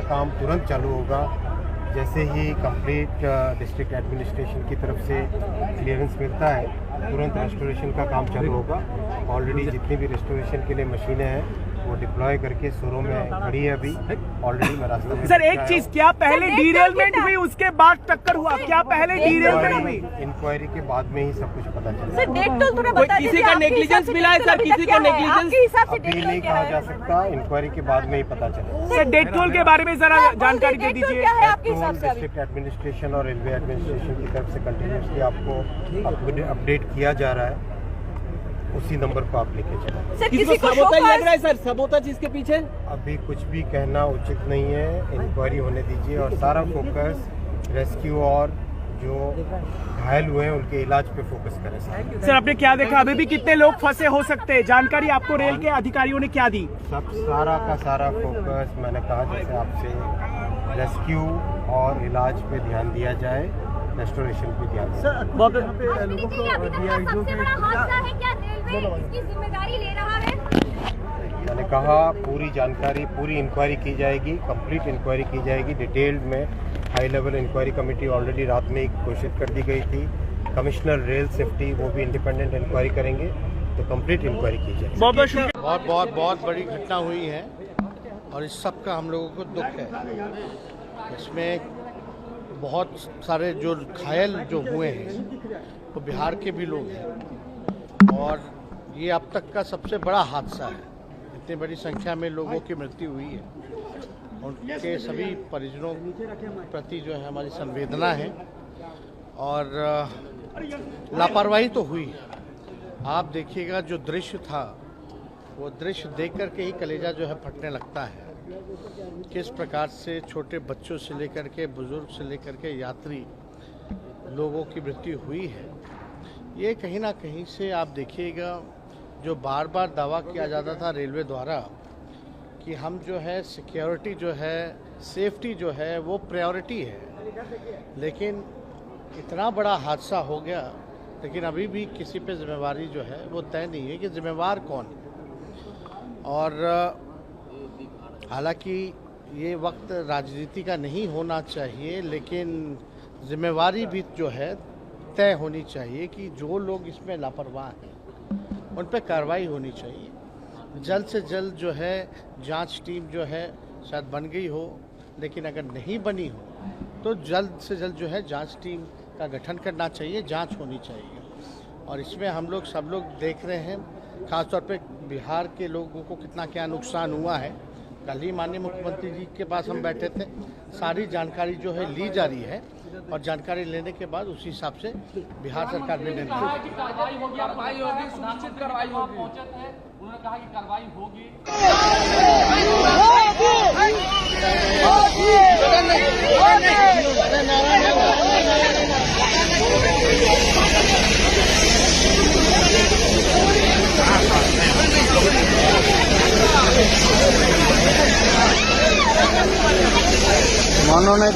काम तुरंत चालू होगा। जैसे ही कंप्लीट डिस्ट्रिक्ट एडमिनिस्ट्रेशन की तरफ से क्लियरेंस मिलता है तुरंत रेस्टोरेशन का काम चालू होगा। ऑलरेडी जितनी भी रेस्टोरेशन के लिए मशीनें हैं वो डिप्लॉय करके शोरूम में खड़ी है अभी। ऑलरेडी मैं रास्ते में सर एक चीज, क्या पहले डीरेलमेंट हुई उसके बाद टक्कर हुआ? क्या पहले डीरेलमेंट हुई? इंक्वायरी के बाद में ही सब कुछ पता चला। सर डेट तो थोड़ा बता दीजिए। किसी का नेग्लिजेंस मिला है सर? किसी का नेग्लिजेंस अभी नहीं कहा जा सकता, इंक्वायरी के बाद में ही पता चला। सर डेथ टोल के बारे में जरा जानकारी दे दीजिए। क्या है आपके हिसाब से? डिस्ट्रिक्ट एडमिनिस्ट्रेशन और रेलवे एडमिनिस्ट्रेशन की तरफ से कंटिन्यूसली आपको अपडेट किया जा रहा है, उसी नंबर को आप लेके चलें। सर किसी किसी को को सबोताज लग रहा है सर? सबोताज इसके पीछे? अभी कुछ भी कहना उचित नहीं है, इंक्वायरी होने दीजिए और सारा फोकस रेस्क्यू और जो घायल हुए हैं उनके इलाज पे फोकस करें। सर आपने क्या देखा, अभी भी कितने लोग फंसे हो सकते हैं? जानकारी आपको रेल के अधिकारियों ने क्या दी? सब सारा का सारा फोकस मैंने कहा जैसे आपसे रेस्क्यू और इलाज पे ध्यान दिया जाए, रेस्टोरेशन पे ध्यान दिया जाए। मैंने कहा पूरी जानकारी, पूरी इंक्वायरी की जाएगी, कंप्लीट इंक्वायरी की जाएगी डिटेल्ड में। High level inquiry committee already रात में ही घोषित कर दी गई थी। कमिश्नर रेल सेफ्टी वो भी इंडिपेंडेंट इंक्वायरी करेंगे, तो कंप्लीट इंक्वायरी की जाएगी। बहुत बड़ी घटना हुई है और इस सब का हम लोगों को दुख है। इसमें बहुत सारे जो घायल जो हुए हैं वो बिहार के भी लोग हैं और ये अब तक का सबसे बड़ा हादसा है। इतनी बड़ी संख्या में लोगों की मृत्यु हुई है, उनके सभी परिजनों के प्रति जो है हमारी संवेदना है और लापरवाही तो हुई। आप देखिएगा जो दृश्य था वो दृश्य देख कर के ही कलेजा जो है फटने लगता है। किस प्रकार से छोटे बच्चों से लेकर के बुजुर्ग से लेकर के यात्री लोगों की मृत्यु हुई है। ये कहीं ना कहीं से आप देखिएगा जो बार बार दावा किया जाता था रेलवे द्वारा कि हम जो है सिक्योरिटी जो है, सेफ्टी जो है वो प्रायोरिटी है, लेकिन इतना बड़ा हादसा हो गया लेकिन अभी भी किसी पे जिम्मेवारी जो है वो तय नहीं है कि जिम्मेवार कौन है। और हालांकि ये वक्त राजनीति का नहीं होना चाहिए, लेकिन जिम्मेवारी भी जो है तय होनी चाहिए कि जो लोग इसमें लापरवाह हैं उन पर कार्रवाई होनी चाहिए। जल्द से जल्द जो है जांच टीम जो है शायद बन गई हो, लेकिन अगर नहीं बनी हो तो जल्द से जल्द जो है जांच टीम का गठन करना चाहिए, जांच होनी चाहिए। और इसमें हम लोग सब लोग देख रहे हैं, खासतौर पे बिहार के लोगों को कितना क्या नुकसान हुआ है। कल ही माननीय मुख्यमंत्री जी के पास हम बैठे थे, सारी जानकारी जो है ली जा रही है और जानकारी लेने के बाद उसी हिसाब से बिहार सरकार में निर्णय कार्रवाई होगी, सुनिश्चित कार्रवाई होगी। उन्होंने कहा कि कार्रवाई होगी। उन्होंने